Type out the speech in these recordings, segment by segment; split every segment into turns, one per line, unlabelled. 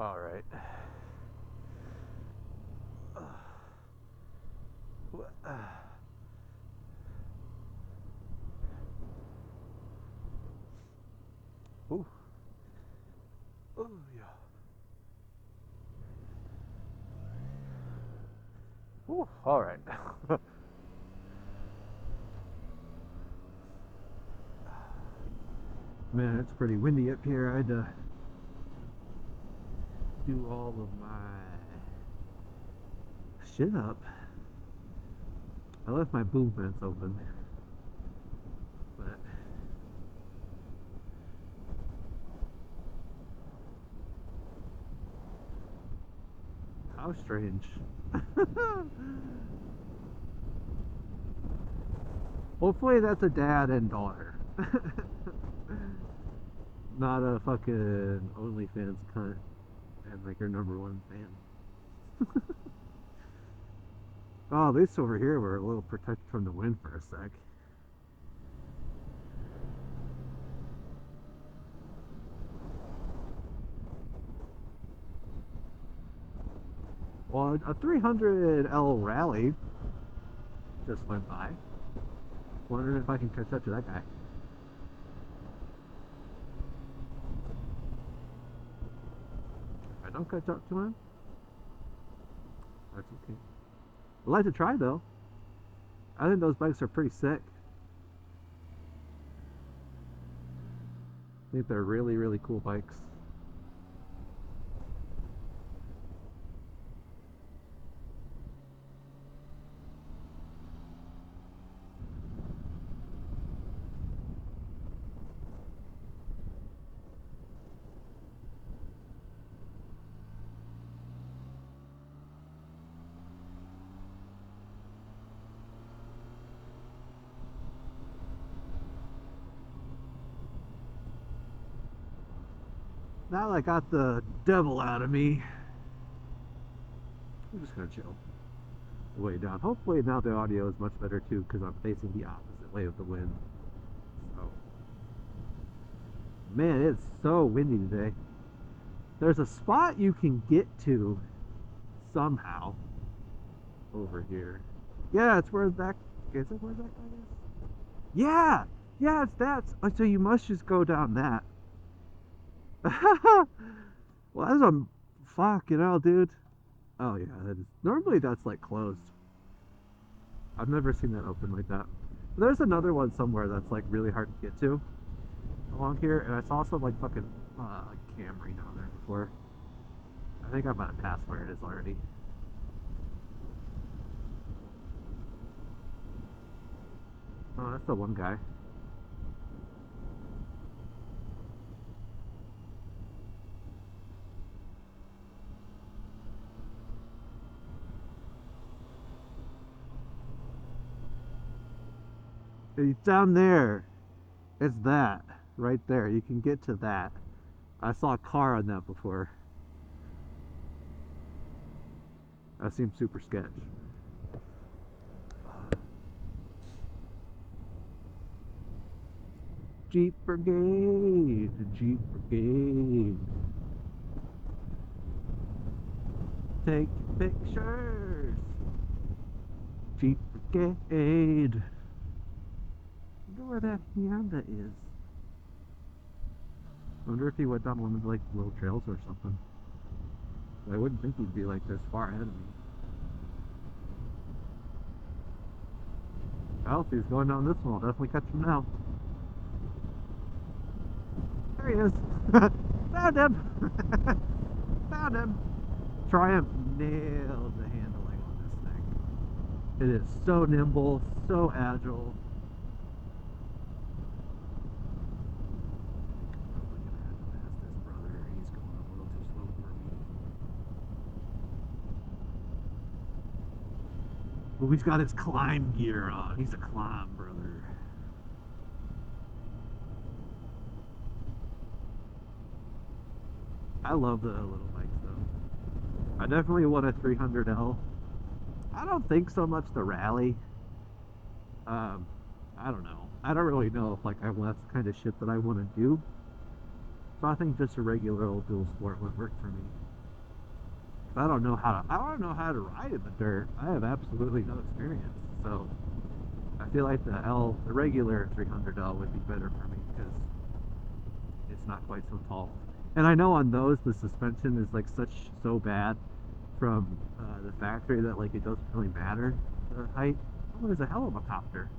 All right. Ooh. Oh yeah. Ooh. All right. Man, it's pretty windy up here. I had to do all of my shit up. I left my boom vents open, but how strange. Hopefully that's a dad and daughter. Not a fucking OnlyFans cunt and like your #1 fan. Oh, at least over here we're a little protected from the wind for a sec. Well, a 300L rally just went by. Wondering if I can catch up to that guy. If I don't catch up to him, that's okay. I'd like to try though. I think those bikes are pretty sick. I think they're really, really cool bikes. Now that I got the devil out of me, I'm just gonna chill way down. Hopefully now the audio is much better too because I'm facing the opposite way of the wind. So, man, it's so windy today. There's a spot you can get to somehow over here. Yeah, it's where that is. It where that guy is? Yeah, yeah, it's that. So you must just go down that. Well, that's a fucking hell, dude. Oh yeah, that is. Normally that's like closed. I've never seen that open like that. There's another one somewhere that's like really hard to get to along here, and I saw some like fucking Camry down there before. I think I might have passed where it is already. Oh, that's the one guy. It's down there. It's that right there. You can get to that. I saw a car on that before. That seems super sketch. Jeep Brigade, Jeep Brigade. Take pictures. Jeep Brigade. I wonder where that Honda is. I wonder if he went down one of the like little trails or something. I wouldn't think he'd be like this far ahead of me. Well, if he's going down this one, I'll definitely catch him now. There he is. Found him. Found him. Triumph nailed the handling on this thing. It is so nimble, so agile. Well, he's got his climb gear on. He's a climb brother. I love the little bikes though. I definitely want a 300L. I don't think so much the rally. I don't know. I don't really know if like that's the kind of shit that I want to do. So I think just a regular old dual sport would work for me. I don't know how to ride in the dirt. I have absolutely no experience. So I feel like the regular 300L would be better for me because it's not quite so tall. And I know on those the suspension is like so bad from the factory that like it doesn't really matter the height. Oh, there's a helicopter.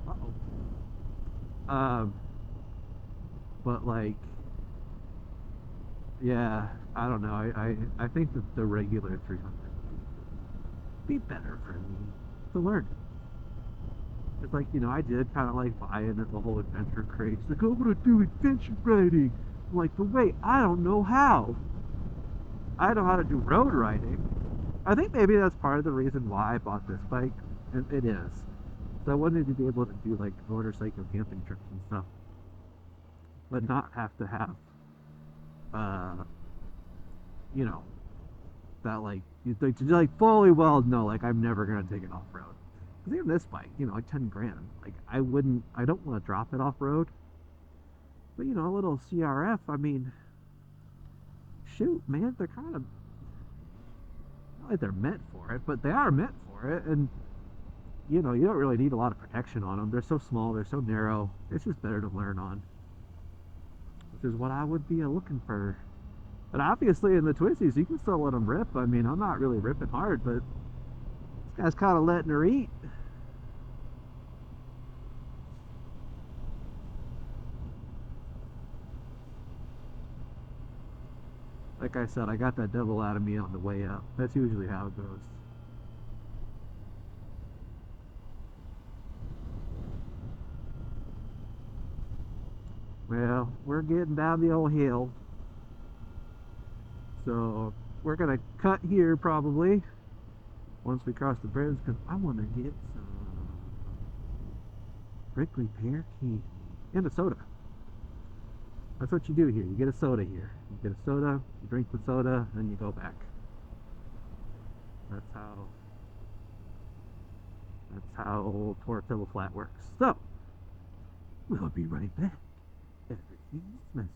Uh-oh. But like, yeah, I don't know. I think that the regular 300 would be better for me to learn. It's like, I did kind of like buy into the whole adventure craze. Like, oh, I'm gonna do adventure riding. I'm like, but wait, I don't know how. I know how to do road riding. I think maybe that's part of the reason why I bought this bike. It is. So I wanted to be able to do like motorcycle camping trips and stuff, but not have to have, uh, you know, that like to fully well know like I'm never gonna take it off road. Because even this bike, like 10 grand, like I don't want to drop it off road. But a little CRF, I mean, shoot, man, they're kind of not like they're meant for it, but they are meant for it, and you don't really need a lot of protection on them. They're so small, they're so narrow. It's just better to learn on, which is what I would be looking for. But obviously, in the twisties, you can still let them rip. I mean, I'm not really ripping hard, but this guy's kind of letting her eat. Like I said, I got that devil out of me on the way up. That's usually how it goes. Well, we're getting down the old hill. So we're going to cut here probably once we cross the bridge because I want to get some prickly pear candy and a soda. That's what you do here. You get a soda here. You get a soda, you drink the soda, and you go back. That's how Tortilla Flat works. So, we'll be right back after these messages.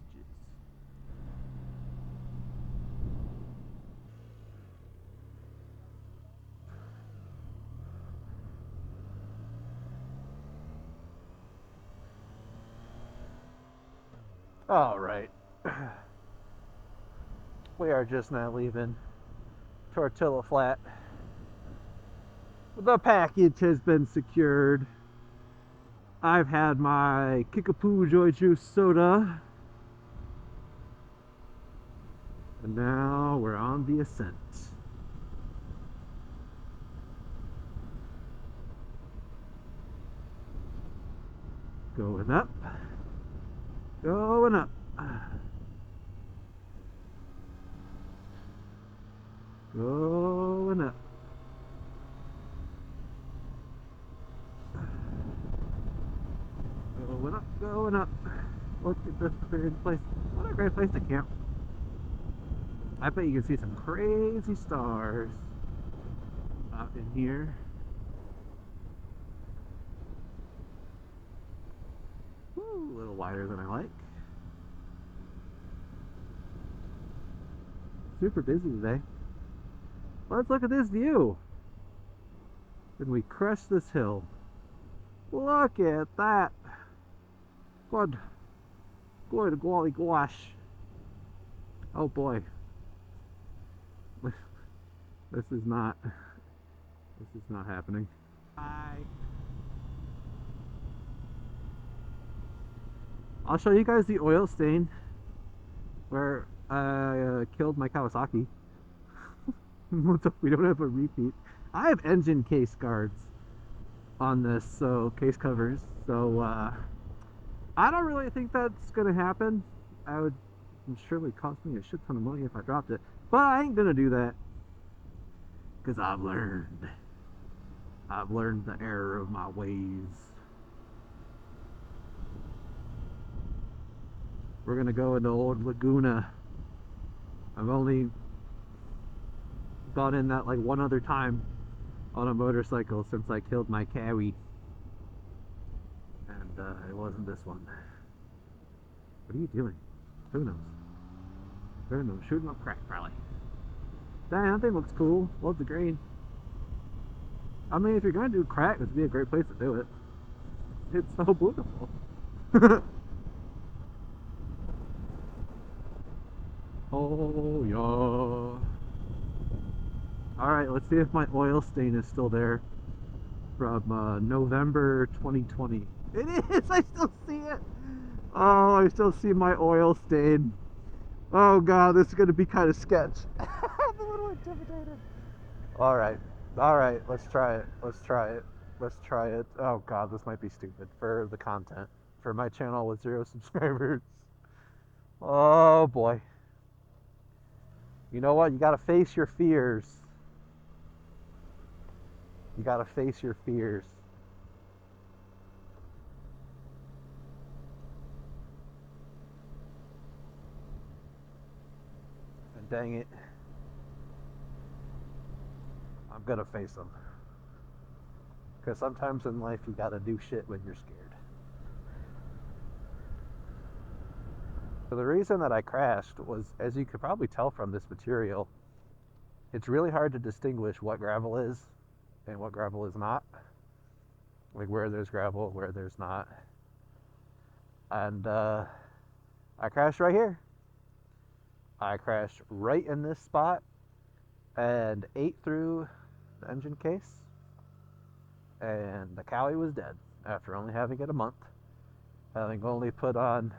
All right. We are just now leaving Tortilla Flat. The package has been secured. I've had my Kickapoo Joy Juice soda. And now we're on the ascent. Going up. Going up. Going up. Going up, going up. Look at this great place. What a great place to camp. I bet you can see some crazy stars out in here. Ooh, a little wider than I like. Super busy today. Let's look at this view. Then we crush this hill. Look at that. Good golly gosh. Oh boy. This is not happening. Bye. I'll show you guys the oil stain where I killed my Kawasaki. We don't have a repeat. I have engine case guards on this, so case covers. So I don't really think that's gonna happen. Would surely cost me a shit ton of money if I dropped it, but I ain't gonna do that because I've learned the error of my ways. We're gonna go into Old Laguna. I've only gone in that like one other time on a motorcycle since I killed my Cowie, and it wasn't this one. What are you doing? Who knows? Who knows? Shooting up crack, probably. Dang, that thing looks cool. Love the green. I mean, if you're gonna do crack, this would be a great place to do it. It's so beautiful. Oh yeah. Alright, let's see if my oil stain is still there from November 2020. It is! I still see it! Oh, I still see my oil stain. Oh god, this is gonna be kind of sketch. I'm a little intimidated. Alright, alright, let's try it. Let's try it. Let's try it. Oh god, this might be stupid for the content. For my channel with 0 subscribers. Oh boy. You know what? You gotta face your fears. You gotta face your fears. And dang it. I'm gonna face them. Because sometimes in life you gotta do shit when you're scared. So the reason that I crashed was, as you could probably tell from this material, it's really hard to distinguish what gravel is and what gravel is not. Like where there's gravel, where there's not. And I crashed right here. I crashed right in this spot and ate through the engine case. And the Cowie was dead after only having it a month. Having only put on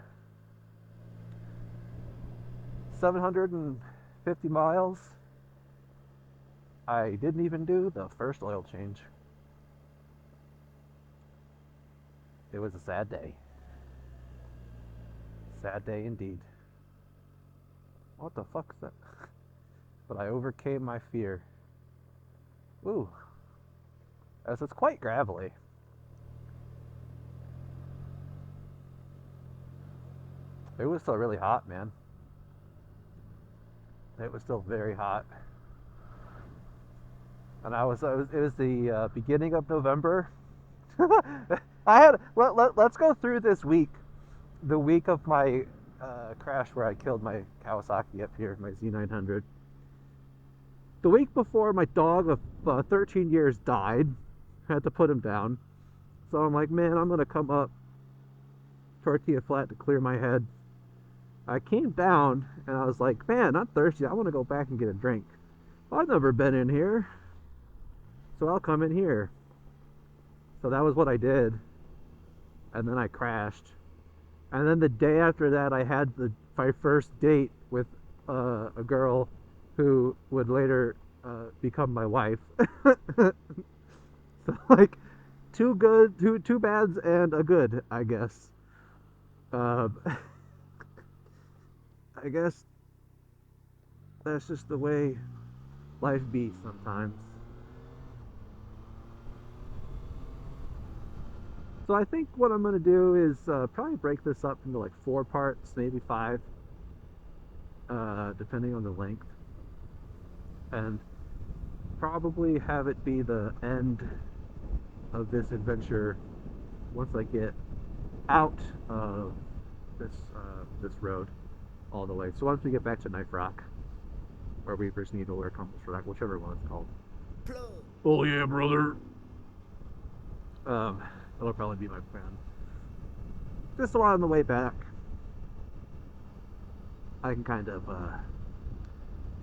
750 miles. I didn't even do the first oil change. It was a sad day. Sad day indeed. What the fuck is that? But I overcame my fear. Ooh. As it's quite gravelly. It was still really hot, man. It was still very hot. And it was the beginning of November. Let's go through this week. The week of my crash where I killed my Kawasaki up here, my Z900. The week before, my dog of 13 years died. Had to put him down. So I'm like, man, I'm going to come up Tortilla Flat to clear my head. I came down and I was like, man, I'm thirsty. I want to go back and get a drink. Well, I've never been in here, so I'll come in here. So that was what I did. And then I crashed. And then the day after that, I had my first date with a girl who would later become my wife. So like, two bads and a good, I guess. I guess that's just the way life be sometimes. So I think what I'm going to do is probably break this up into like 4 parts, maybe 5, depending on the length. And probably have it be the end of this adventure once I get out of this road all the way. So once we get back to Knife Rock, or Weaver's Needle, or Compass Rock, whichever one it's called. Oh yeah, brother. That'll probably be my plan. Just so on the way back, I can kind of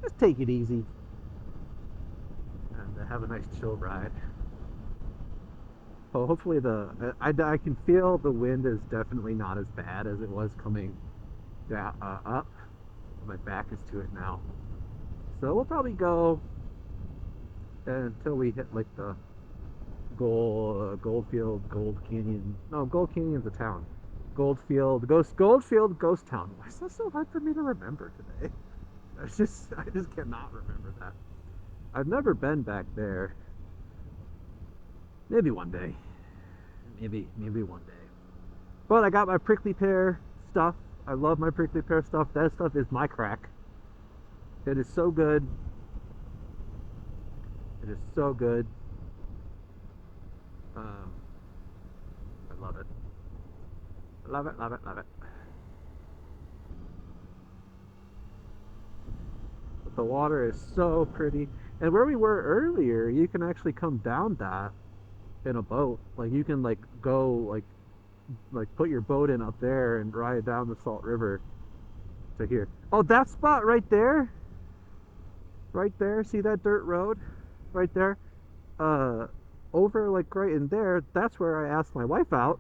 just take it easy and have a nice chill ride. So hopefully I can feel the wind is definitely not as bad as it was coming down, up. My back is to it now. So we'll probably go until we hit like the Goldfield, Gold Canyon. No, Gold Canyon's a town. Goldfield, Goldfield, Ghost Town. Why is that so hard for me to remember today? I just cannot remember that. I've never been back there. Maybe one day. Maybe one day. But I got my prickly pear stuff. I love my prickly pear stuff. That stuff is my crack. It is so good. It is so good. I love it. Love it, love it, love it. The water is so pretty. And where we were earlier, you can actually come down that in a boat. Like you can like go like put your boat in up there and ride down the Salt River to here. Oh, that spot right there? Right there, see that dirt road? Right there? Over like right in there, that's where I asked my wife out.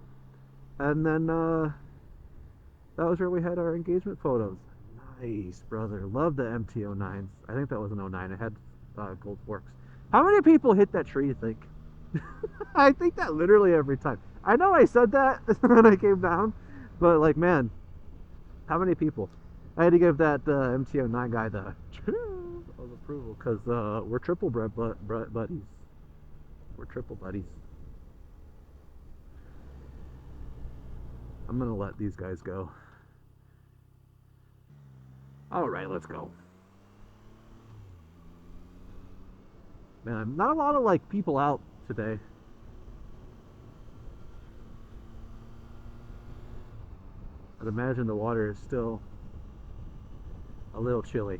And then that was where we had our engagement photos. Nice, brother. Love the MT-09s. I think that was an 09. It had gold forks. How many people hit that tree, you think? I think that literally every time. I know I said that when I came down, but like, man, how many people? I had to give that MT-09 guy the of approval because we're triple buddies. We're triple buddies. I'm gonna let these guys go. All right, let's go. Man, not a lot of like people out today. I'd imagine the water is still a little chilly.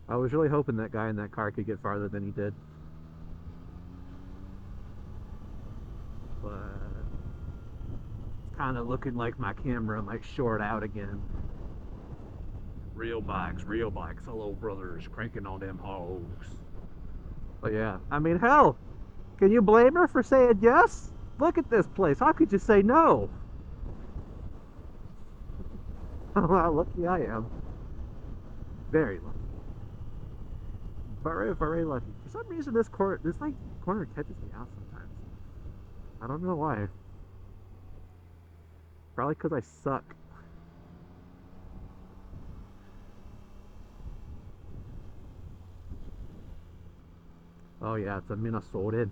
I was really hoping that guy in that car could get farther than he did. But it's kind of looking like my camera might short out again. Real bikes, hello brothers, cranking on them hogs. But yeah, I mean, hell, can you blame her for saying yes? Look at this place, how could you say no? How lucky I am. Very lucky. Very, very lucky. For some reason this like corner catches me out sometimes. I don't know why. Probably because I suck. Oh yeah, it's a Minnesotan.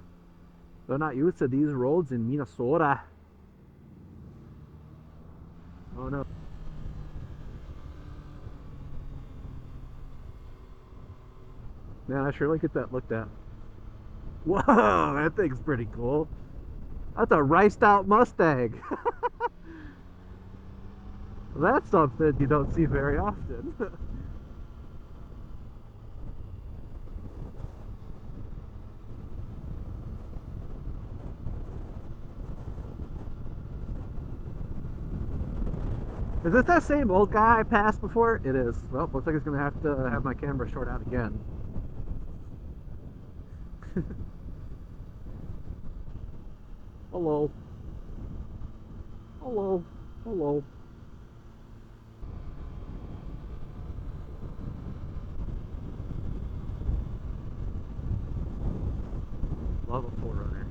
They're not used to these roads in Minnesota. Oh no. Man, I surely get that looked at. Whoa, that thing's pretty cool. That's a riced out Mustang. That's something you don't see very often. Is this that same old guy I passed before? It is. Well, looks like it's gonna have to have my camera short out again. Hello. Hello. Hello. Love a 4Runner.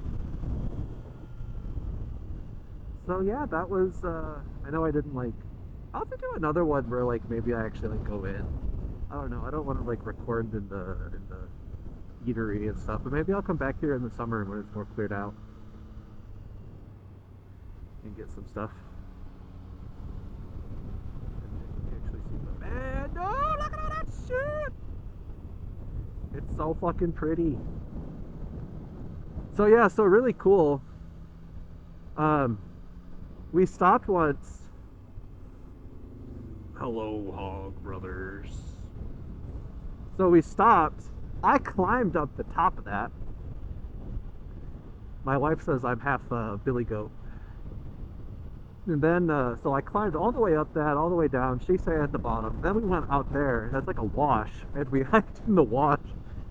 So yeah, that was I know I didn't like I'll have to do another one where like maybe I actually like go in. I don't know, I don't want to like record in the eatery and stuff, but maybe I'll come back here in the summer when it's more cleared out and get some stuff. And you actually see the man. No, look at all that shit! It's so fucking pretty. So yeah, so really cool. We stopped once. Hello, hog brothers. So we stopped. I climbed up the top of that. My wife says I'm half billy goat. And then, so I climbed all the way up that, all the way down. She stayed at the bottom. Then we went out there. That's like a wash. And we hiked in the wash.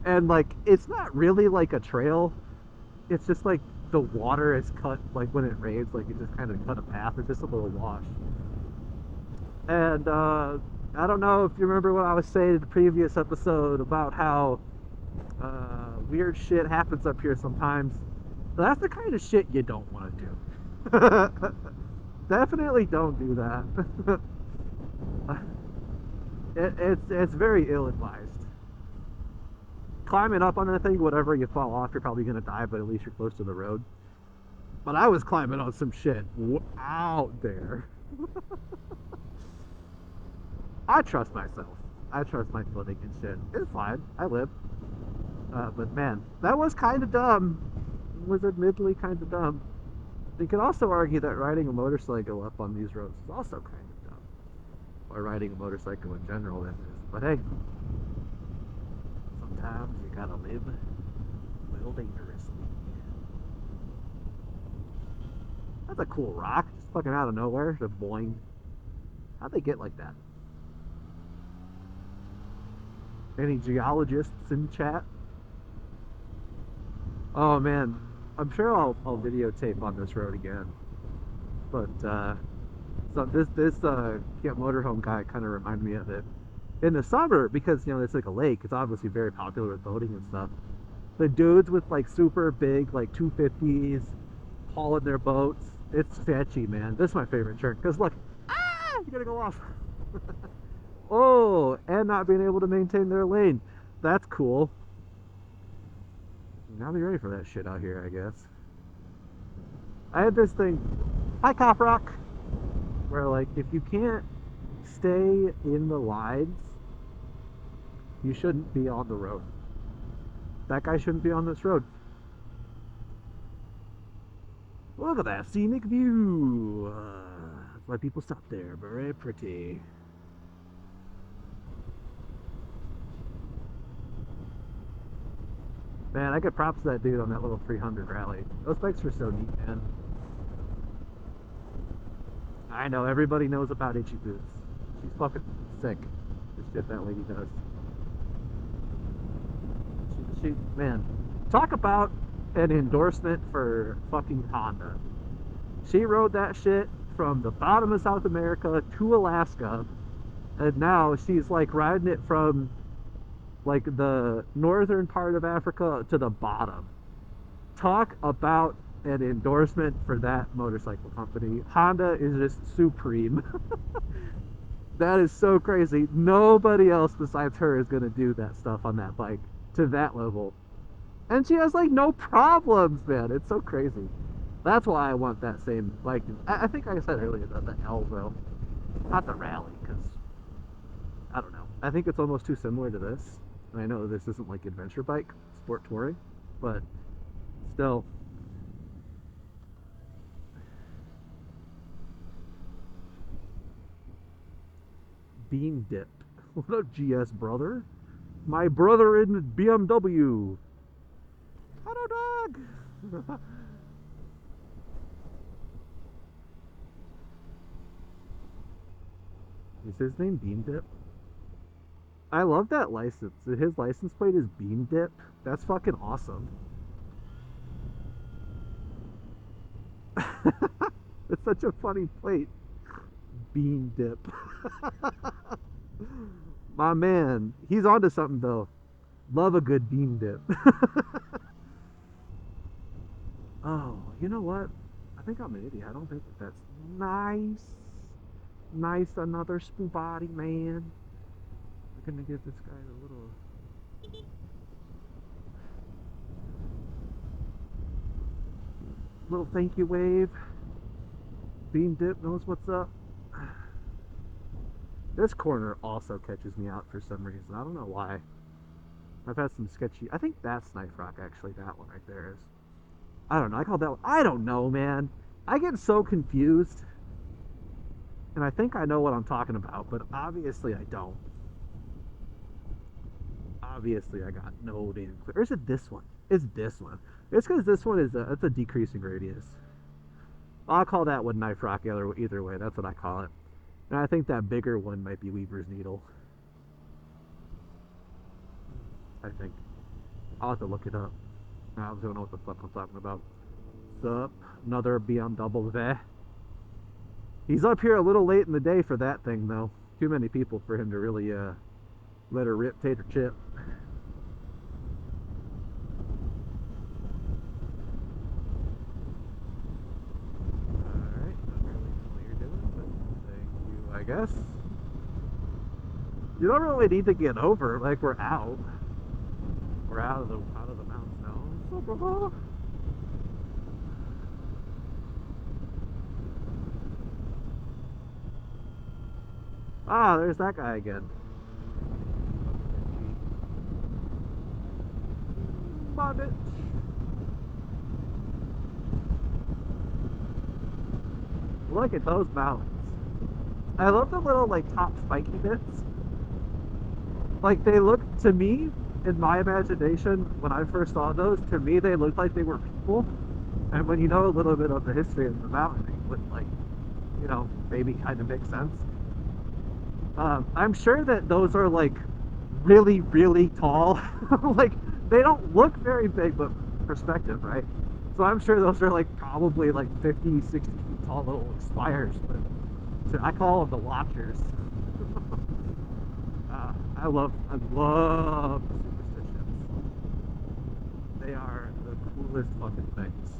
And like, it's not really like a trail. It's just like the water is cut, like when it rains, like it just kind of cut a path. It's just a little wash. And I don't know if you remember what I was saying in the previous episode about how weird shit happens up here sometimes. That's the kind of shit you don't want to do. Definitely don't do that. It's very ill-advised. Climbing up on that thing, whatever, you fall off, you're probably gonna die, but at least you're close to the road. But I was climbing on some shit out there. I trust myself. I trust my footing and shit. It's fine. I live. But man, that was kind of dumb. It was admittedly kind of dumb. You could also argue that riding a motorcycle up on these roads is also kind of dumb. or riding a motorcycle in general than this. But hey, sometimes you gotta live a little dangerously. That's a cool rock, just fucking out of nowhere, just boing. How'd they get like that? Any geologists in chat? Oh man, I'm sure I'll videotape on this road again. But so this Camp Motorhome guy kind of reminded me of it in the summer because it's like a lake. It's obviously very popular with boating and stuff. The dudes with like super big like 250s hauling their boats. It's sketchy, man. This is my favorite turn because look, you're gonna go off. Oh, and not being able to maintain their lane. That's cool. Now be ready for that shit out here, I guess. I had this thing, hi Cop Rock, where like if you can't stay in the lines, you shouldn't be on the road. That guy shouldn't be on this road. Look at that scenic view. That's why people stop there. Very pretty. Man, I get props to that dude on that little 300 rally. Those bikes were so neat, man. I know, everybody knows about Itchy Boots. She's fucking sick. The shit that lady does. Man, talk about an endorsement for fucking Honda. She rode that shit from the bottom of South America to Alaska, and now she's like riding it from like the northern part of Africa to the bottom. Talk about an endorsement for that motorcycle company. Honda is just supreme. That is so crazy. Nobody else besides her is gonna do that stuff on that bike to that level. And she has like no problems, man. It's so crazy. That's why I want that same bike. I think I said earlier the Elvo, not the Rally, because I don't know. I think it's almost too similar to this. And I know this isn't like adventure bike, sport touring, but still. Bean Dip. What up, GS brother? My brother in BMW. Hello, dog. Is his name Bean Dip? I love that license. His license plate is Bean Dip. That's fucking awesome. It's such a funny plate. Bean Dip. My man, he's onto something though. Love a good bean dip. Oh, you know what? I think I'm an idiot. I don't think that's nice. Nice, another spoon body, man. We're gonna give this guy a little thank you wave. Bean Dip knows what's up. This corner also catches me out for some reason. I don't know why. I've had some sketchy. I think that's Knife Rock, actually. That one right there is. I don't know. I call that one. I don't know, man. I get so confused. And I think I know what I'm talking about, but obviously I don't. Obviously I got no damn clue. Or is it this one? It's this one. It's because this one is it's a decreasing radius. I'll call that one Knife Rock either way. That's what I call it. And I think that bigger one might be Weaver's Needle. I think. I'll have to look it up. I don't know what the fuck I'm talking about. What's up? Another BMW. He's up here a little late in the day for that thing, though. Too many people for him to really let her rip tater chip. I guess. You don't really need to get over, like we're out. We're out of the mountains now. Ah, there's that guy again. Bonnet. Look at those mountains. I love the little like top spiky bits. Like they look to me, in my imagination, when I first saw those, to me they looked like they were people. And when you know a little bit of the history of the mountain, it would like, maybe kind of make sense. I'm sure that those are like really, really tall. Like they don't look very big, but perspective, right? So I'm sure those are like probably like 50, 60 feet tall little spires. But so I call them the watchers. I love superstitions. They are the coolest fucking things.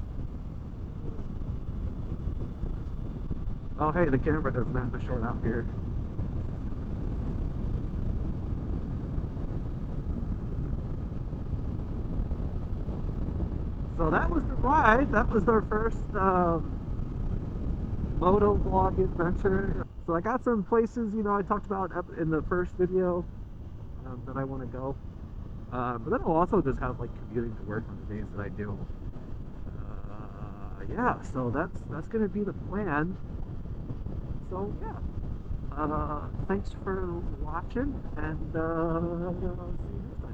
Oh hey, the camera doesn't have to short out here. So that was the ride. That was our first moto vlog adventure. So I got some places, I talked about in the first video that I want to go. But then I'll also just have like commuting to work on the days that I do. Yeah, so that's gonna be the plan. So yeah, thanks for watching, and see you next time.